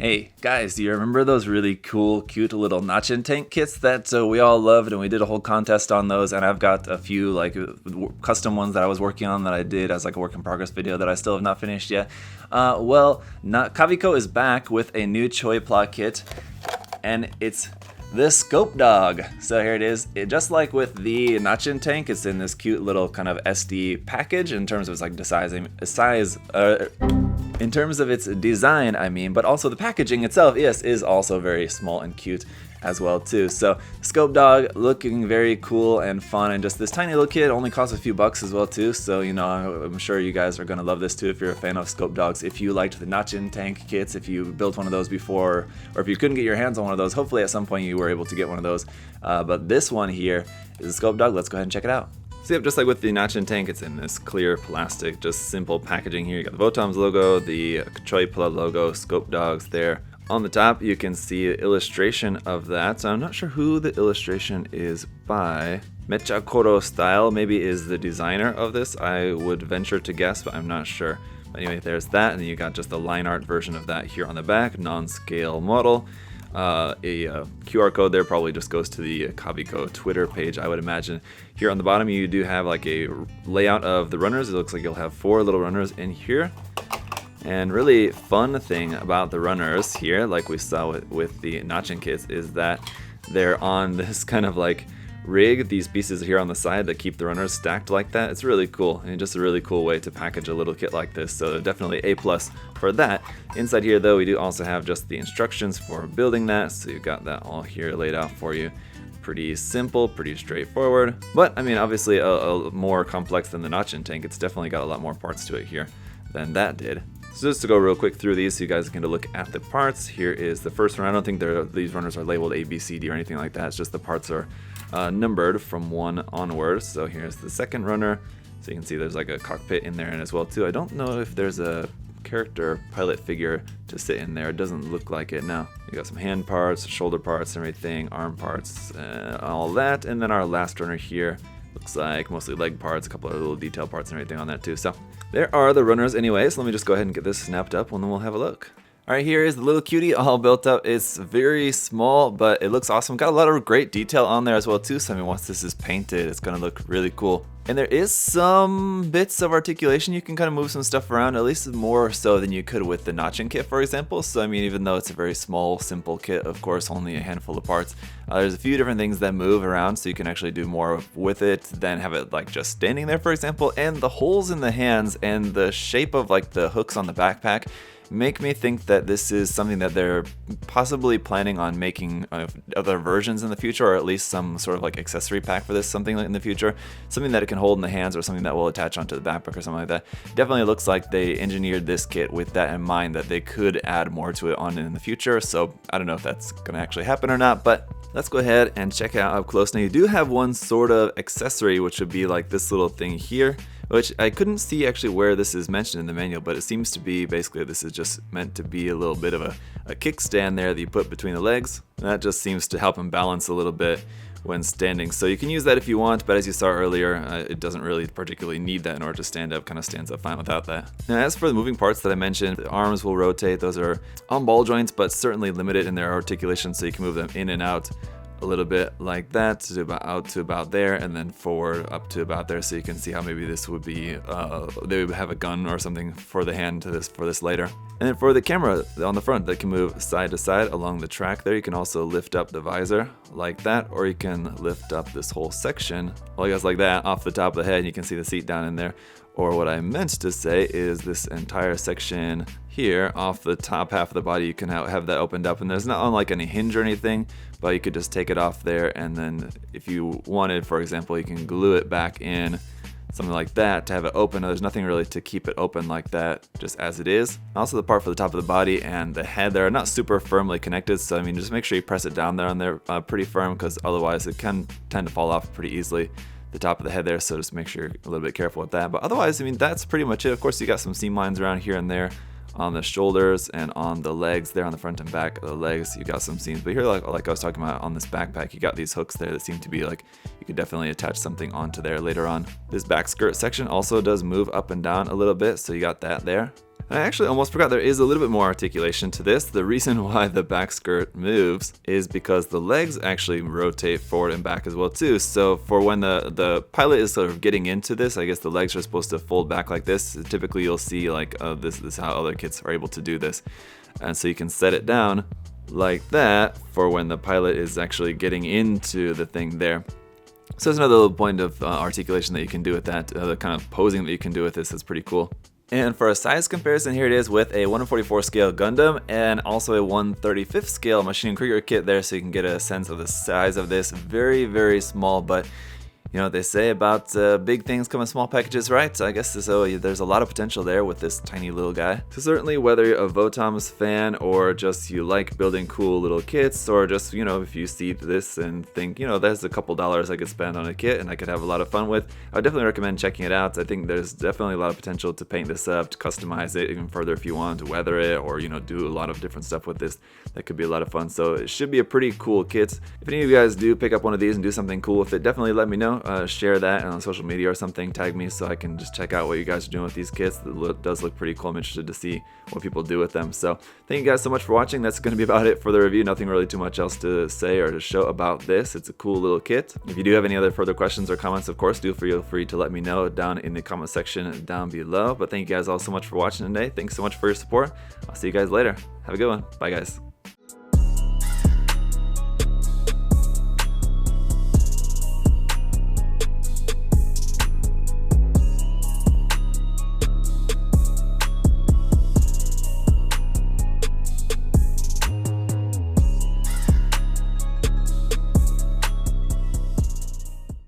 Hey guys, do you remember those really cool, cute little Nachin tank kits that we all loved, and we did a whole contest on those? And I've got a few custom ones that I was working on that I did as like a work in progress video that I still have not finished yet. Cavico is back with a new Choipla kit, and it's the Scopedog. So here it is. Just like with the Nachin tank, it's in this cute little kind of SD package in terms of its like in terms of its design, I mean, but also the packaging itself, yes, is also very small and cute as well too. So Scopedog looking very cool and fun, and just this tiny little kit only costs a few bucks as well too. So you know, I'm sure you guys are gonna love this too if you're a fan of Scopedogs. If you liked the Nachin tank kits, if you built one of those before, or if you couldn't get your hands on one of those, hopefully at some point you were able to get one of those. But this one here is a Scopedog. Let's go ahead and check it out. So yep, just like with the Nachin tank, it's in this clear plastic, just simple packaging here. You got the Votoms logo, the Choipla logo, Scopedogs there. On the top, you can see an illustration of that. So I'm not sure who the illustration is by. Mecha Koro Style maybe is the designer of this. I would venture to guess, but I'm not sure. But anyway, there's that, and then you got just the line art version of that here on the back, non-scale model. A QR code there probably just goes to the Cavico Twitter page, I would imagine. Here on the bottom you do have like a layout of the runners. It looks like you'll have 4 little runners in here. And really fun thing about the runners here, like we saw with the Nachin kits, is that they're on this kind of like rig, these pieces here on the side that keep the runners stacked like that. It's really cool, and just a really cool way to package a little kit like this, so definitely A+ for that. Inside here though, we do also have just the instructions for building that, so you've got that all here laid out for you. Pretty simple, pretty straightforward, but I mean obviously a more complex than the Nachin tank. It's definitely got a lot more parts to it here than that did. So just to go real quick through these so you guys can look at the parts. Here is the first one. I don't think these runners are labeled A, B, C, D or anything like that. It's just the parts are numbered from 1 onwards. So here's the second runner. So you can see there's like a cockpit in there as well too. I don't know if there's a character pilot figure to sit in there. It doesn't look like it now. You got some hand parts, shoulder parts and everything, arm parts, all that. And then our last runner here looks like mostly leg parts, a couple of little detail parts and everything on that too. So there are the runners anyway, so let me just go ahead and get this snapped up and then we'll have a look. Alright, here is the little cutie all built up. It's very small, but it looks awesome. Got a lot of great detail on there as well too, so I mean once this is painted, it's gonna look really cool. And there is some bits of articulation. You can kind of move some stuff around, at least more so than you could with the Nachin kit, for example. So I mean, even though it's a very small, simple kit, of course, only a handful of parts, there's a few different things that move around, so you can actually do more with it than have it like just standing there, for example. And the holes in the hands and the shape of like the hooks on the backpack make me think that this is something that they're possibly planning on making other versions in the future, or at least some sort of like accessory pack for this, something in the future, something that it can hold in the hands or something that will attach onto the backpack or something like that. Definitely looks like they engineered this kit with that in mind, that they could add more to it on in the future. So I don't know if that's going to actually happen or not, but let's go ahead and check it out up close. Now you do have one sort of accessory, which would be like this little thing here, which I couldn't see actually where this is mentioned in the manual, but it seems to be basically this is just meant to be a little bit of a kickstand there that you put between the legs. And that just seems to help him balance a little bit when standing. So you can use that if you want, but as you saw earlier, it doesn't really particularly need that in order to stand up, kind of stands up fine without that. Now as for the moving parts that I mentioned, the arms will rotate. Those are on ball joints, but certainly limited in their articulation, so you can move them in and out a little bit like that, to about out to about there, and then forward up to about there. So you can see how maybe this would be they would have a gun or something for the hand for this later. And then for the camera on the front that can move side to side along the track there, you can also lift up the visor like that, or you can lift up this whole section, well I guess like that, off the top of the head, and you can see the seat down in there. Or what I meant to say is this entire section here off the top half of the body, you can have that opened up, and there's not on like any hinge or anything, but you could just take it off there, and then if you wanted, for example, you can glue it back in, something like that, to have it open. There's nothing really to keep it open like that, just as it is. Also the part for the top of the body and the head there are not super firmly connected, so I mean just make sure you press it down there on there pretty firm, because otherwise it can tend to fall off pretty easily, the top of the head there, so just make sure you're a little bit careful with that. But otherwise, I mean, that's pretty much it. Of course, you got some seam lines around here and there on the shoulders and on the legs there, on the front and back of the legs, you got some seams. But here, like I was talking about on this backpack, you got these hooks there that seem to be like, you could definitely attach something onto there later on. This back skirt section also does move up and down a little bit, so you got that there. I actually almost forgot there is a little bit more articulation to this. The reason why the back skirt moves is because the legs actually rotate forward and back as well too. So for when the pilot is sort of getting into this, I guess the legs are supposed to fold back like this. Typically you'll see like this is how other kids are able to do this. And so you can set it down like that for when the pilot is actually getting into the thing there. So there's another little point of articulation that you can do with that. The kind of posing that you can do with this is pretty cool. And for a size comparison, here it is with a 1/44 scale Gundam and also a 1/35 scale Machine Krieger kit there, so you can get a sense of the size of this. Very, very small, but you know what they say about big things come in small packages, right? I guess so. There's a lot of potential there with this tiny little guy. So certainly whether you're a Votoms fan or just you like building cool little kits, or just, you know, if you see this and think, you know, there's a couple dollars I could spend on a kit and I could have a lot of fun with, I would definitely recommend checking it out. I think there's definitely a lot of potential to paint this up, to customize it even further if you want, to weather it, or, you know, do a lot of different stuff with this. That could be a lot of fun. So it should be a pretty cool kit. If any of you guys do pick up one of these and do something cool with it, definitely let me know. Share that on social media or something, tag me so I can just check out what you guys are doing with these kits. It does look pretty cool. I'm interested to see what people do with them. So thank you guys so much for watching. That's going to be about it for the review. Nothing really too much else to say or to show about this. It's a cool little kit. If you do have any other further questions or comments, of course, do feel free to let me know down in the comment section down below. But thank you guys all so much for watching today. Thanks so much for your support. I'll see you guys later. Have a good one. Bye guys.